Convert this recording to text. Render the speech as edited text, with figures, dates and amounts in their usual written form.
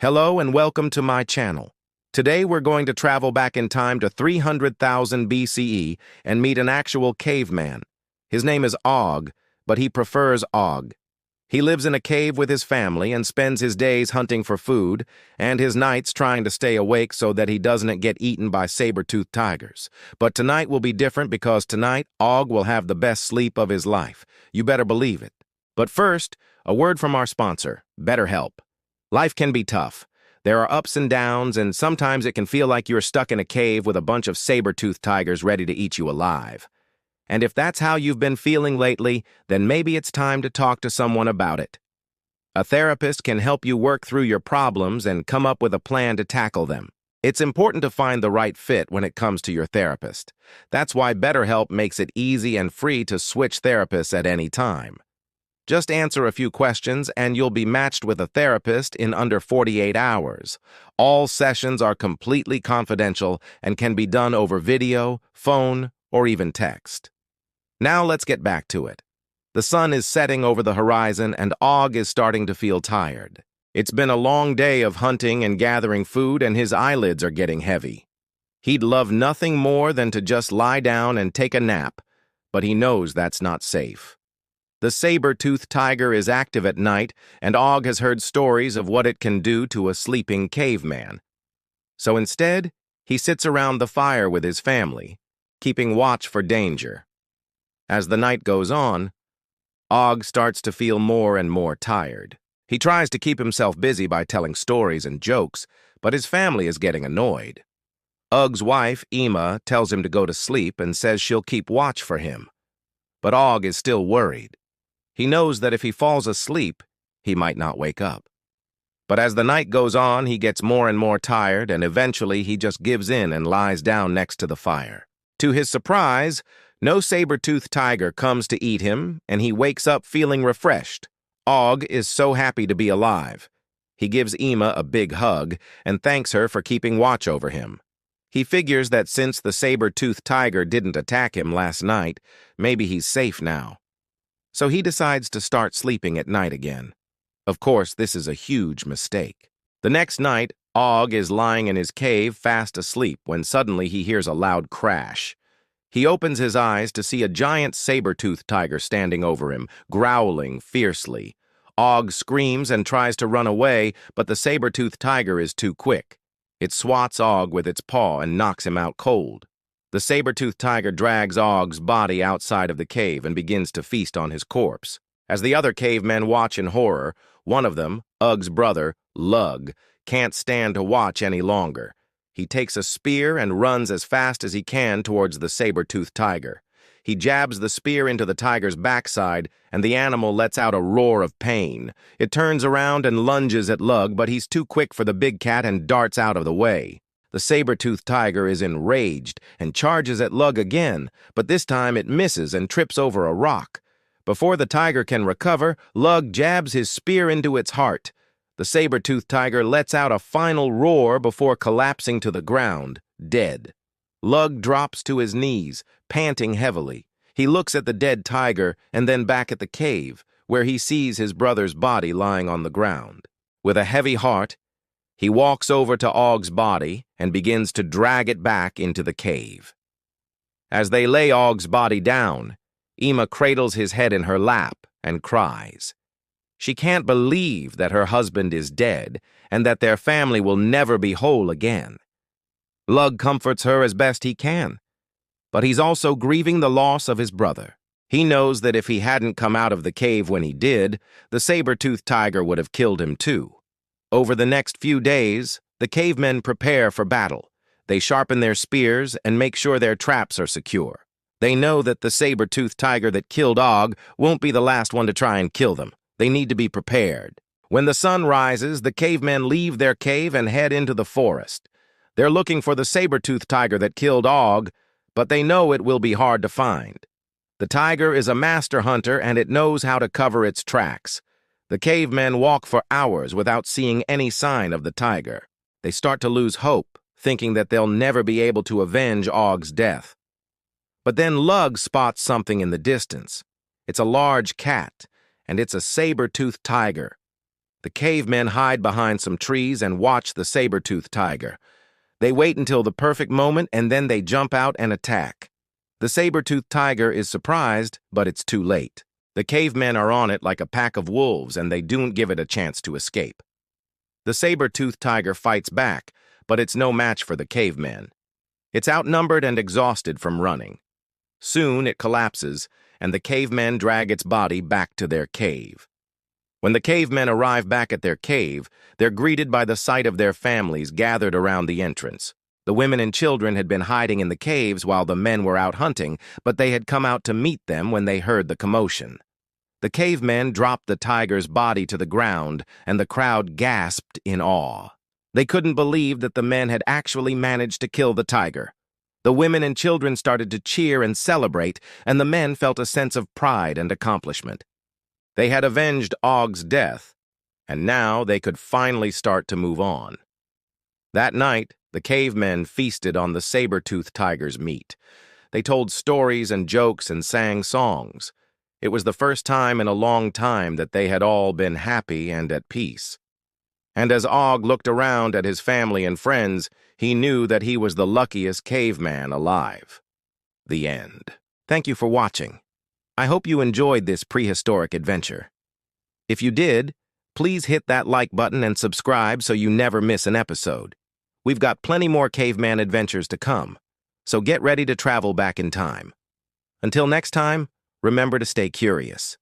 Hello and welcome to my channel. Today we're going to travel back in time to 300,000 BCE and meet an actual caveman. His name is Og, but he prefers Og. He lives in a cave with his family and spends his days hunting for food and his nights trying to stay awake so that he doesn't get eaten by saber-toothed tigers. But tonight will be different because tonight Og will have the best sleep of his life. You better believe it. But first, a word from our sponsor, BetterHelp. Life can be tough. There are ups and downs, and sometimes it can feel like you're stuck in a cave with a bunch of saber-toothed tigers ready to eat you alive. And if that's how you've been feeling lately, then maybe it's time to talk to someone about it. A therapist can help you work through your problems and come up with a plan to tackle them. It's important to find the right fit when it comes to your therapist. That's why BetterHelp makes it easy and free to switch therapists at any time. Just answer a few questions and you'll be matched with a therapist in under 48 hours. All sessions are completely confidential and can be done over video, phone, or even text. Now let's get back to it. The sun is setting over the horizon and Og is starting to feel tired. It's been a long day of hunting and gathering food and his eyelids are getting heavy. He'd love nothing more than to just lie down and take a nap, but he knows that's not safe. The saber-toothed tiger is active at night, and Og has heard stories of what it can do to a sleeping caveman. So instead, he sits around the fire with his family, keeping watch for danger. As the night goes on, Og starts to feel more and more tired. He tries to keep himself busy by telling stories and jokes, but his family is getting annoyed. Og's wife, Ema, tells him to go to sleep and says she'll keep watch for him. But Og is still worried. He knows that if he falls asleep, he might not wake up. But as the night goes on, he gets more and more tired, and eventually he just gives in and lies down next to the fire. To his surprise, no saber-toothed tiger comes to eat him, and he wakes up feeling refreshed. Og is so happy to be alive. He gives Ema a big hug and thanks her for keeping watch over him. He figures that since the saber-toothed tiger didn't attack him last night, maybe he's safe now. So he decides to start sleeping at night again. Of course, this is a huge mistake. The next night, Og is lying in his cave fast asleep when suddenly he hears a loud crash. He opens his eyes to see a giant saber-toothed tiger standing over him, growling fiercely. Og screams and tries to run away, but the saber-toothed tiger is too quick. It swats Og with its paw and knocks him out cold. The saber-toothed tiger drags Og's body outside of the cave and begins to feast on his corpse. As the other cavemen watch in horror, one of them, Og's brother, Lug, can't stand to watch any longer. He takes a spear and runs as fast as he can towards the saber-toothed tiger. He jabs the spear into the tiger's backside, and the animal lets out a roar of pain. It turns around and lunges at Lug, but he's too quick for the big cat and darts out of the way. The saber-toothed tiger is enraged and charges at Lug again, but this time it misses and trips over a rock. Before the tiger can recover, Lug jabs his spear into its heart. The saber-toothed tiger lets out a final roar before collapsing to the ground, dead. Lug drops to his knees, panting heavily. He looks at the dead tiger and then back at the cave, where he sees his brother's body lying on the ground. With a heavy heart, he walks over to Og's body and begins to drag it back into the cave. As they lay Og's body down, Ema cradles his head in her lap and cries. She can't believe that her husband is dead and that their family will never be whole again. Lug comforts her as best he can, but he's also grieving the loss of his brother. He knows that if he hadn't come out of the cave when he did, the saber-toothed tiger would have killed him too. Over the next few days, the cavemen prepare for battle. They sharpen their spears and make sure their traps are secure. They know that the saber-toothed tiger that killed Og won't be the last one to try and kill them. They need to be prepared. When the sun rises, the cavemen leave their cave and head into the forest. They're looking for the saber-toothed tiger that killed Og, but they know it will be hard to find. The tiger is a master hunter and it knows how to cover its tracks. The cavemen walk for hours without seeing any sign of the tiger. They start to lose hope, thinking that they'll never be able to avenge Og's death. But then Lug spots something in the distance. It's a large cat, and it's a saber-toothed tiger. The cavemen hide behind some trees and watch the saber-toothed tiger. They wait until the perfect moment and then they jump out and attack. The saber-toothed tiger is surprised, but it's too late. The cavemen are on it like a pack of wolves and they don't give it a chance to escape. The saber-toothed tiger fights back, but it's no match for the cavemen. It's outnumbered and exhausted from running. Soon it collapses, and the cavemen drag its body back to their cave. When the cavemen arrive back at their cave, they're greeted by the sight of their families gathered around the entrance. The women and children had been hiding in the caves while the men were out hunting, but they had come out to meet them when they heard the commotion. The cavemen dropped the tiger's body to the ground, and the crowd gasped in awe. They couldn't believe that the men had actually managed to kill the tiger. The women and children started to cheer and celebrate, and the men felt a sense of pride and accomplishment. They had avenged Og's death, and now they could finally start to move on. That night, the cavemen feasted on the saber-toothed tiger's meat. They told stories and jokes and sang songs. It was the first time in a long time that they had all been happy and at peace. And as Og looked around at his family and friends, he knew that he was the luckiest caveman alive. The end. Thank you for watching. I hope you enjoyed this prehistoric adventure. If you did, please hit that like button and subscribe so you never miss an episode. We've got plenty more caveman adventures to come, so get ready to travel back in time. Until next time, remember to stay curious.